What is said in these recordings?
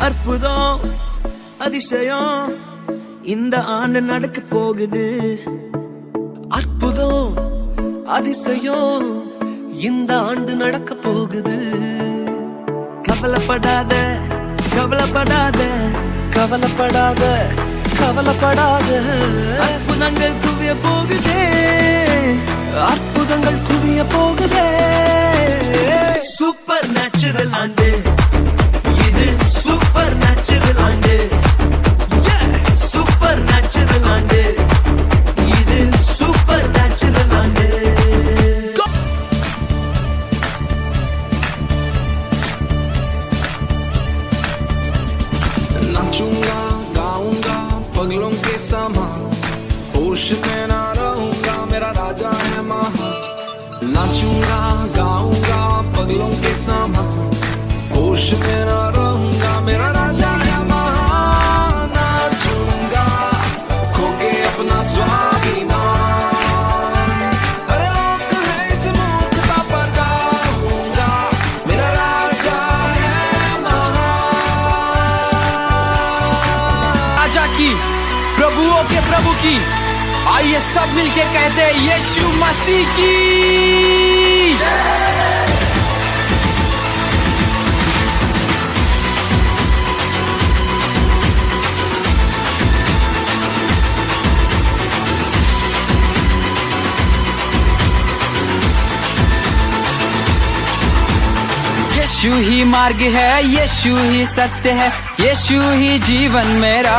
அற்புதம் அதிசயம் இந்த ஆண்டு நடக்க போகுது. அற்புதம் அதிசயம் இந்த ஆண்டு நடக்க போகுது. கவலைப்படாத கவலைப்படாத கவலைப்படாத கவலைப்படாத, அற்புதங்கள் குவிய போகுதே, அற்புதங்கள் குவிய போகுதே. சூப்பர் நேச்சுரல் ஆண்டு இது, சூப்பர் நேச்சுரல் ஆண்டு, சூப்பர் நேச்சுரல் ஆண்டு இது, சூப்பர் நேச்சுரல் ஆண்டு. नाचूंगा गाऊंगा पगलों के समान, होश में ना रहूंगा मेरा राजा है महा। नाचूंगा गाऊंगा पगलों के समान, होश में ना रहूंगा मेरा राजा है महा। नाचूंगा खो के अपना स्वाभिमान, अरे रोक है इस मूर्खता पर गाऊंगा मेरा राजा है महा। राजा की प्रभुओं के प्रभु की, आइए सब मिलके कहते हैं यीशु मसीह की। यीशु ही मार्ग है, यीशु ही सत्य है, यीशु ही जीवन मेरा।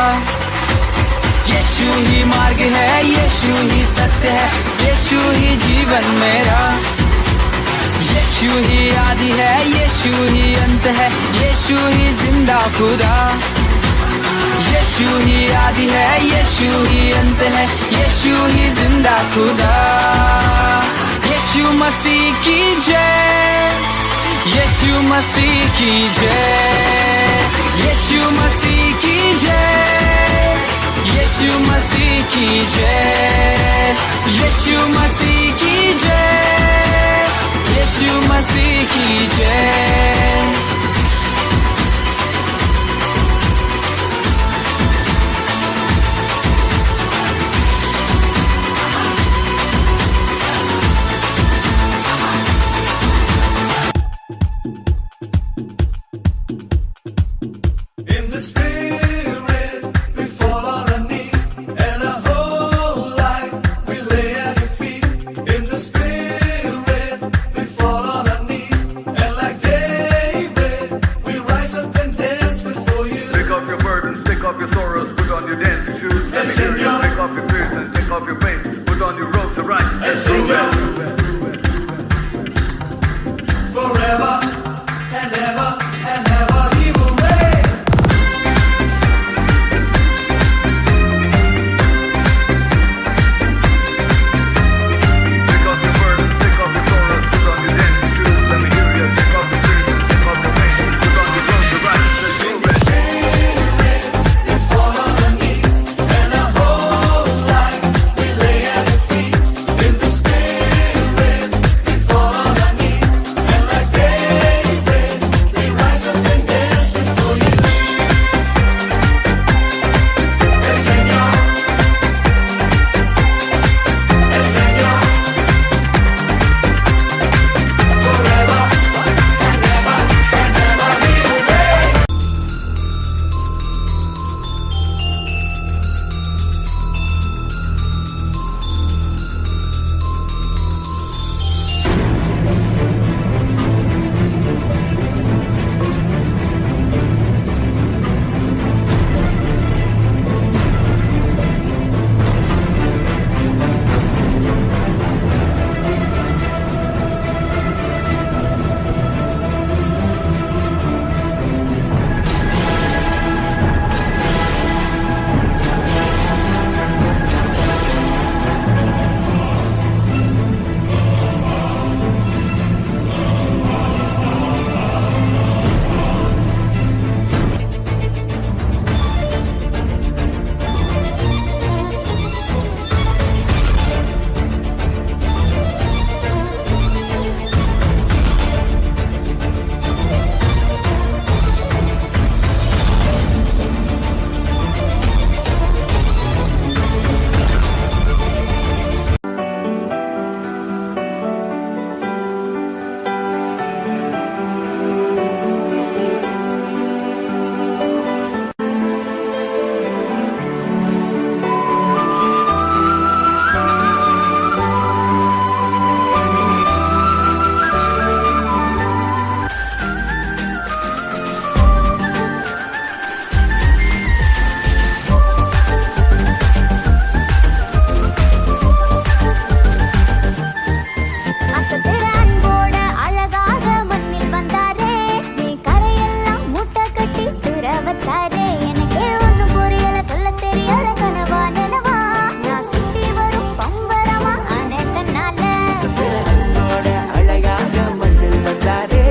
यीशु ही मार्ग है, यीशु ही सत्य है, यीशु ही जीवन मेरा। यीशु ही आदि है, यीशु ही अंत है, यीशु ही जिंदा खुदा। यीशु ही आदि है, यीशु ही अंत है, यीशु ही जिंदा खुदा। यीशु मसीह की जय, यीशु मसीह की जय, यीशु मसीह की जय, यीशु मसीह की जय, यीशु मसीह की जय, यीशु मसीह की जय। In the spirit, we fall on our knees, and our whole life we lay at your feet. In the spirit, we fall on our knees, and like David, வச்சாரே எனக்கே ஒண்ணும் புரியல சொல்ல தெரியல கனவா நினவா நான் சுத்தி வரும் பம்பரமா ஆனே தன்னால உன்னோட அழகாக மண்ணில் வந்தாரே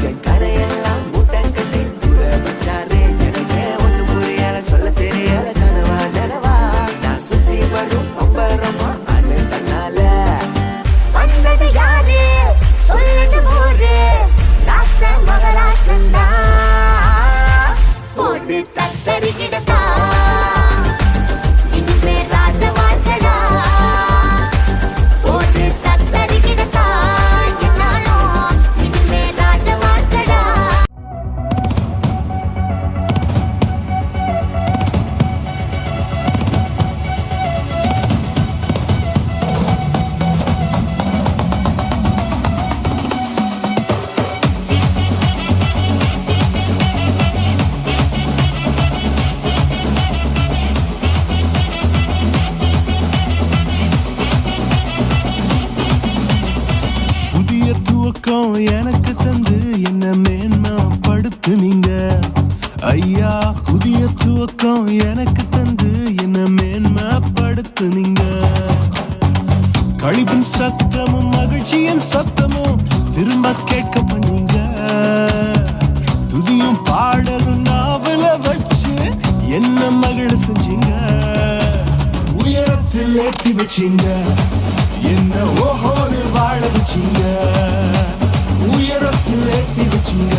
என் கரையெல்லாம் மூட்டம் கட்டி தூர வச்சாரே எனக்கே ஒண்ணு புரியல சொல்ல தெரியல கனவா நனவா நான் சுத்தி வரும் பம்பரமா ஆனே தன்னால வந்தது யாரு சொல்லிட்டு போரு ராச மகராசந்தா போட்டு தத்தரிக்கிடத்தா இனிமே ராஜ வாழ்க்கடா போட்டு தத்தரிக்கிடத்தா என்னாலும் இனிமே ராஜ வாழ்க்கடா புதிய துவக்கம் எனக்கு தந்து என்ன மேன்மைப்படுத்துனீங்க ஐயா. புதிய துவக்கம் எனக்கு தந்து என்ன மேன்மைப்படுத்துனீங்க. கழிப்பின் சத்தமும் மகிழ்ச்சியின் சத்தமும் திரும்ப கேட்க பண்ணீங்க. துதியும் பாடலும் நாவல வச்சு என்ன மகிழ செஞ்சீங்க. உயரத்தில் ஏற்றி வச்சீங்க என்ன ஓஹோடு வாழ வச்சீங்க. உயரத்தில் ஏற்றி வச்சீங்க